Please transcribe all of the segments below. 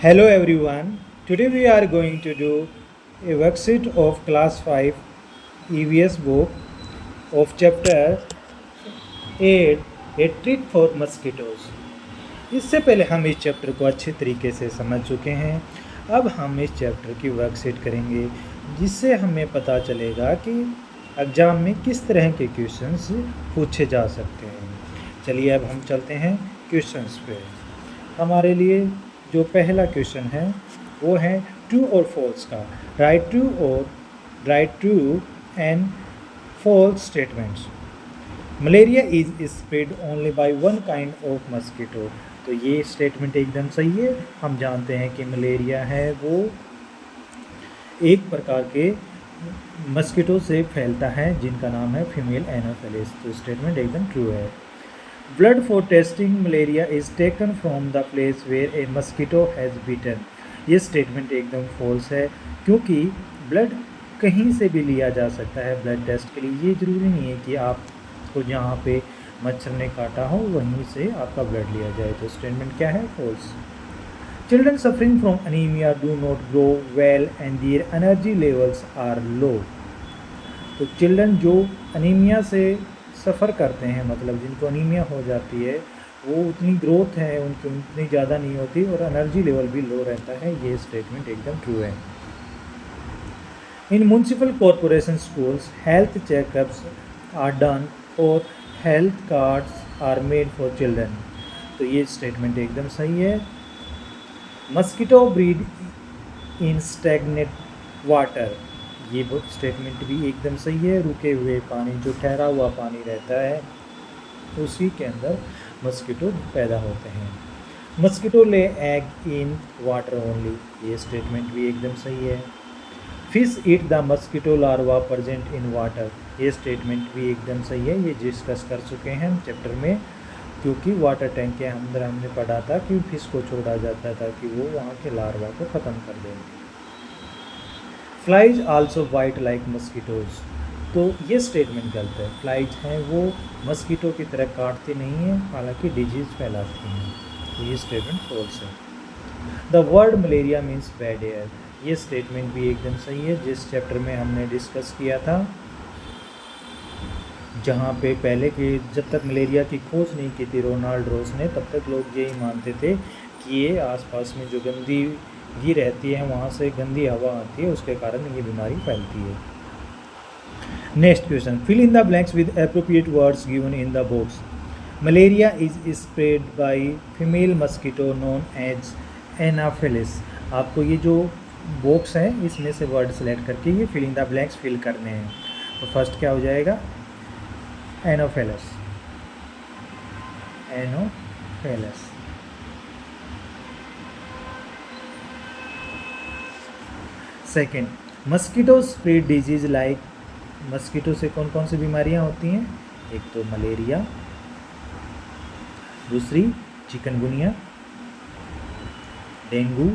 Hello everyone. Today we are going to do a worksheet of class 5 EVS book of chapter 8 A Treat for Mosquitoes. इससे पहले हम इस chapter को अच्छे तरीके से समझ चुके हैं। अब हम इस चैप्टर की वर्कशीट करेंगे जिससे हमें पता चलेगा कि एग्ज़ाम में किस तरह के क्वेश्चंस पूछे जा सकते हैं। चलिए अब हम चलते हैं क्वेश्चंस पे। हमारे लिए जो पहला क्वेश्चन है वो है ट्रू और फॉल्स का। Right true and false statements. Malaria is spread only by one kind of mosquito. तो ये स्टेटमेंट एकदम सही है। हम जानते हैं कि मलेरिया है वो एक प्रकार के मस्कीटो से फैलता है जिनका नाम है फीमेल एनोफिलिस। तो स्टेटमेंट एकदम ट्रू है। Blood for testing malaria is taken from the place where a mosquito has beaten. ये स्टेटमेंट एकदम फॉल्स है क्योंकि ब्लड कहीं से भी लिया जा सकता है ब्लड टेस्ट के लिए। ये ज़रूरी नहीं है कि आपको जहाँ पे मच्छर ने काटा हो वहीं से आपका ब्लड लिया जाए। तो स्टेटमेंट क्या है? False. Children suffering from anaemia do not grow well and their energy levels are low. तो चिल्ड्रन जो अनीमिया से सफ़र करते हैं, मतलब जिनको अनीमिया हो जाती है, वो उतनी ग्रोथ है उनकी उतनी ज़्यादा नहीं होती और एनर्जी लेवल भी लो रहता है। ये स्टेटमेंट एकदम ट्रू है। In municipal corporation schools health checkups are done और health cards are made for children. तो ये स्टेटमेंट एकदम सही है। Mosquito breed in stagnant water. ये स्टेटमेंट भी एकदम सही है। रुके हुए पानी, जो ठहरा हुआ पानी रहता है, उसी के अंदर मस्कीटो पैदा होते हैं। मस्कीटो ले एग इन वाटर ओनली। ये स्टेटमेंट भी एकदम सही है। Fish eat the mosquito larva present in water. ये स्टेटमेंट भी एकदम सही है। ये डिस्कस कर चुके हैं हम चैप्टर में, क्योंकि वाटर टैंक के अंदर हमने पढ़ा था कि फिश को छोड़ा जाता था कि वो वहाँ के लार्वा को ख़त्म कर दें। Flies also bite like mosquitoes. तो ये स्टेटमेंट गलत है। फ्लाइज हैं वो मस्कीटो की तरह काटती नहीं हैं, हालांकि डिजीज़ फैलाती हैं। तो ये स्टेटमेंट फॉल्स है। The word malaria means bad air. ये स्टेटमेंट भी एकदम सही है। जिस चैप्टर में हमने डिस्कस किया था, जहाँ पे पहले के जब तक मलेरिया की खोज नहीं की थी रोनाल्ड रोस ने, तब तक लोग यही मानते थे कि ये आसपास में जो गंदगी रहती है, वहाँ से गंदी हवा आती है, उसके कारण ये बीमारी फैलती है। Next question, fill in the blanks with appropriate words given in the box. Malaria is spread by female mosquito known as Anopheles. आपको ये जो बॉक्स है इसमें से वर्ड सेलेक्ट करके ये fill in the blanks fill करने हैं। तो फर्स्ट क्या हो जाएगा? Anopheles. Anopheles. Second, mosquito spread disease like. Mosquito से कौन कौन सी बीमारियां होती हैं? एक तो मलेरिया, दूसरी चिकनगुनिया, डेंगू,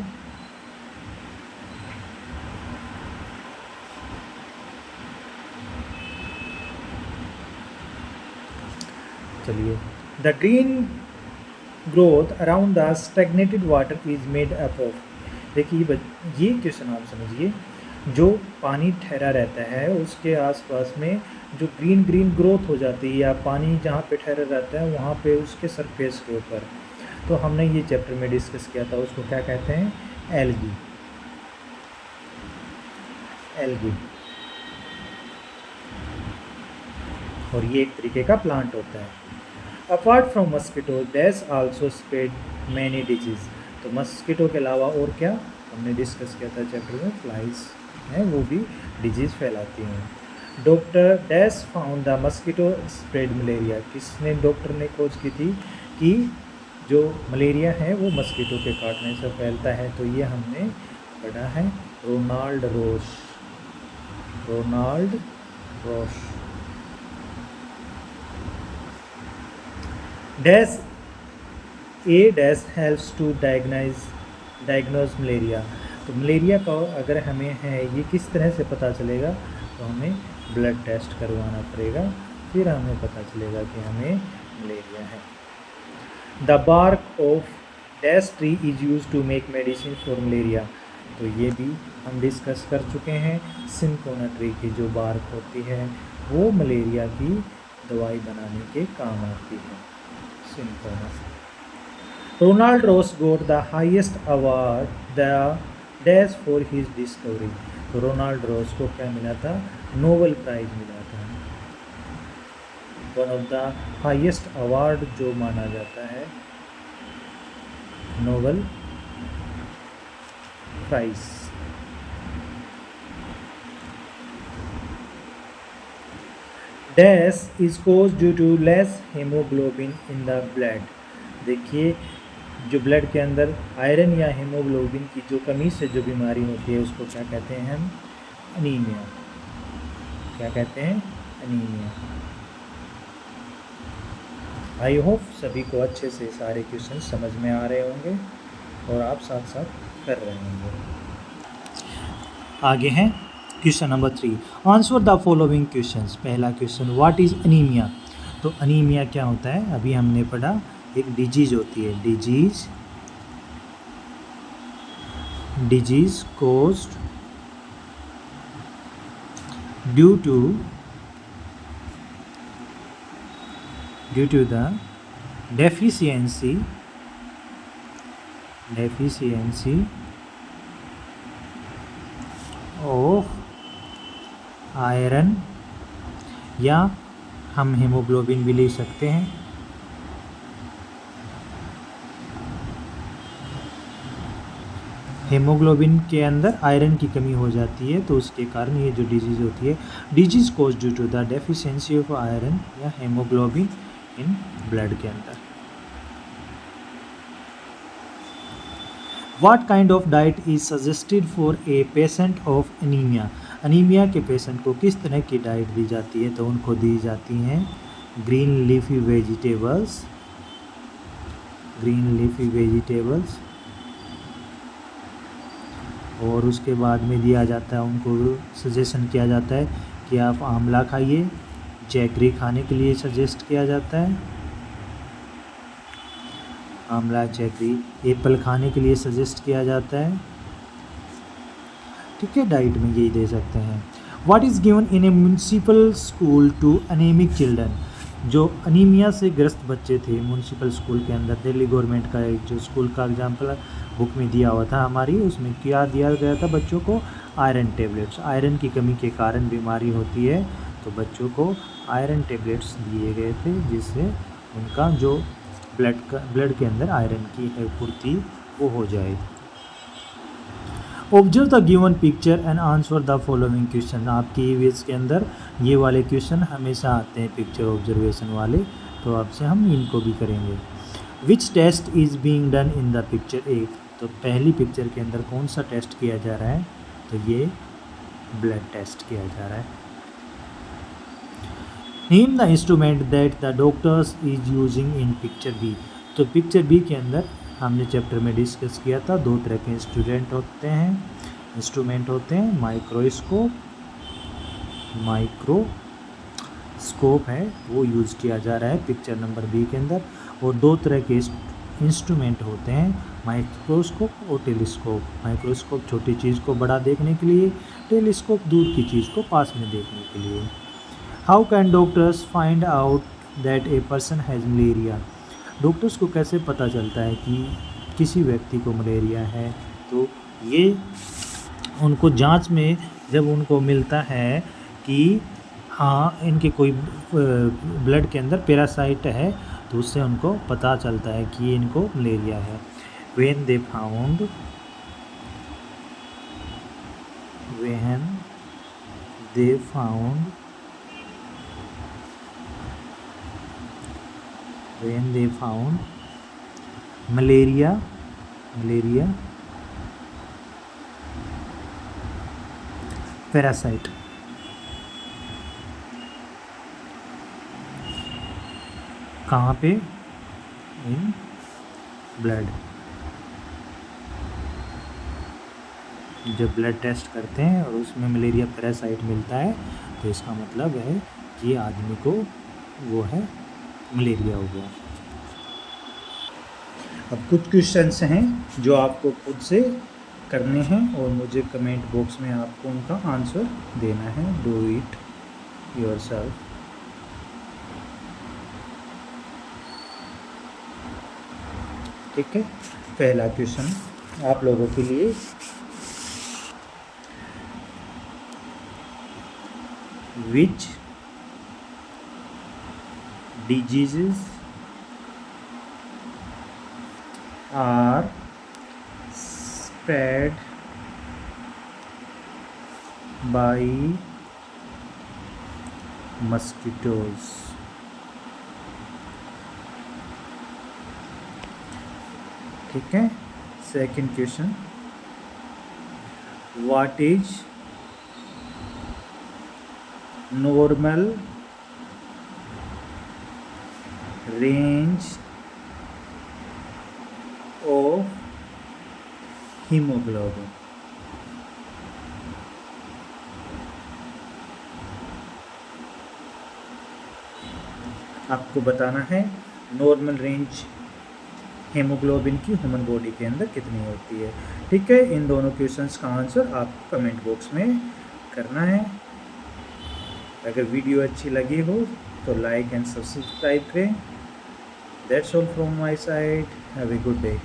चलिए, the green growth around the stagnated water is made up of. देखिए ये क्वेश्चन आप समझिए, जो पानी ठहरा रहता है उसके आसपास में जो ग्रीन ग्रोथ हो जाती है, या पानी जहाँ पे ठहरा रहता है वहाँ पे उसके सरफेस के ऊपर, तो हमने ये चैप्टर में डिस्कस किया था, उसको क्या कहते हैं? एल्गी। एल्गी। और ये एक तरीके का प्लांट होता है। Apart from mosquito dash also spread many disease. तो मस्कीटो के अलावा और क्या हमने डिस्कस किया था चैप्टर में? फ्लाइज हैं वो भी डिजीज़ फैलाती हैं। Doctor dash found the mosquito spread malaria. किसने, डॉक्टर ने खोज की थी कि जो मलेरिया है वो मस्कीटो के काटने से फैलता है। तो ये हमने पढ़ा है Ronald Ross. Ronald Ross. Dash a dash helps to diagnose malaria. तो मलेरिया का अगर हमें है ये किस तरह से पता चलेगा? तो हमें ब्लड टेस्ट करवाना पड़ेगा, फिर हमें पता चलेगा कि हमें मलेरिया है। The bark of dash tree is use to make medicine for malaria. तो ये भी हम डिस्कस कर चुके हैं। सिनकोना ट्री की जो बार्क होती है वो मलेरिया की दवाई बनाने के काम आती है, cinchona. Ronald Ross got the highest award the dash for his discovery. तो रोनाल्ड रॉस को क्या मिला था? नोबेल प्राइज मिला था। One of the highest award जो माना जाता है, Nobel prize. Dash is cause due to less haemoglobin in the blood. देखिए, जो ब्लड के अंदर आयरन या हेमोग्लोबिन की जो कमी से जो बीमारी होती है उसको क्या कहते हैं हम? अनीमिया। क्या कहते हैं? अनीमिया। आई होप सभी को अच्छे से सारे क्वेश्चन समझ में आ रहे होंगे और आप साथ साथ कर रहे होंगे। आगे हैं question number 3, answer the following questions. पहला क्वेश्चन, व्हाट इज अनीमिया। तो अनीमिया क्या होता है? अभी हमने पढ़ा एक डिजीज होती है, disease caused due to the deficiency of iron, या हम हेमोग्लोबिन भी ले सकते हैं। हेमोग्लोबिन के अंदर आयरन की कमी हो जाती है, तो उसके कारण ये जो डिजीज़ होती है, disease cause due to the deficiency of iron या हेमोग्लोबिन इन ब्लड के अंदर। What kind of diet is suggested for a patient of anaemia. Anaemia के पेशेंट को किस तरह की डाइट दी जाती है? तो उनको दी जाती हैं ग्रीन लीफी वेजिटेबल्स, और उसके बाद में दिया जाता है, उनको सजेशन किया जाता है कि आप आंवला खाइए। जैगरी खाने के लिए सजेस्ट किया जाता है, आंवला, जैगरी। एप्पल खाने के लिए सजेस्ट किया जाता है। ठीक है, डाइट में यही दे सकते हैं। What is given in a municipal school to anaemic children. जो अनीमिया से ग्रस्त बच्चे थे म्यूनसिपल स्कूल के अंदर, दिल्ली गवर्नमेंट का एक जो स्कूल का एग्जाम्पल बुक में दिया हुआ था हमारी, उसमें क्या दिया गया था बच्चों को? Iron tablets. आयरन की कमी के कारण बीमारी होती है, तो बच्चों को आयरन टेबलेट्स दिए गए थे, जिससे उनका जो ब्लड के अंदर आयरन की पूर्ति वो हो जाए। Observe the given picture and answer the following question. आपके ईवीएस के अंदर ये वाले क्वेश्चन हमेशा आते हैं, पिक्चर ऑब्जर्वेशन वाले, तो आपसे हम इनको भी करेंगे। Which test is being done in the picture A. तो पहली पिक्चर के अंदर कौन सा टेस्ट किया जा रहा है? तो ये ब्लड टेस्ट किया जा रहा है। Name the instrument that the doctors is using in picture B. तो पिक्चर बी के अंदर हमने चैप्टर में डिस्कस किया था, दो तरह के इंस्ट्रूमेंट होते हैं। माइक्रोस्कोप है वो यूज़ किया जा रहा है पिक्चर नंबर बी के अंदर, और दो तरह के इंस्ट्रूमेंट होते हैं, माइक्रोस्कोप और टेलीस्कोप। माइक्रोस्कोप छोटी चीज़ को बड़ा देखने के लिए, टेलीस्कोप दूर की चीज़ को पास में देखने के लिए। How can doctors find out that a person has malaria. Doctors को कैसे पता चलता है कि किसी व्यक्ति को मलेरिया है? तो ये उनको जांच में जब उनको मिलता है कि हाँ इनके कोई ब्लड के अंदर पैरासाइट है, तो उससे उनको पता चलता है कि इनको मलेरिया है। when they found malaria parasite, कहाँ पे? In blood. जब ब्लड टेस्ट करते हैं और उसमें मलेरिया पैरासाइट मिलता है, तो इसका मतलब है कि आदमी को वो है मलेरिया हो गया। अब कुछ क्वेश्चंस हैं जो आपको खुद से करने हैं और मुझे कमेंट बॉक्स में आपको उनका आंसर देना है। Do it yourself. ठीक है, पहला क्वेश्चन आप लोगों के लिए, विच diseases are spread by mosquitoes? ठीक है, second question, what is normal range of haemoglobin? आपको बताना है नॉर्मल रेंज हीमोग्लोबिन की ह्यूमन बॉडी के अंदर कितनी होती है। ठीक है, इन दोनों क्वेश्चंस का आंसर आपको कमेंट बॉक्स में करना है। अगर वीडियो अच्छी लगी हो तो लाइक एंड सब्सक्राइब करें। That's all from my side. Have a good day.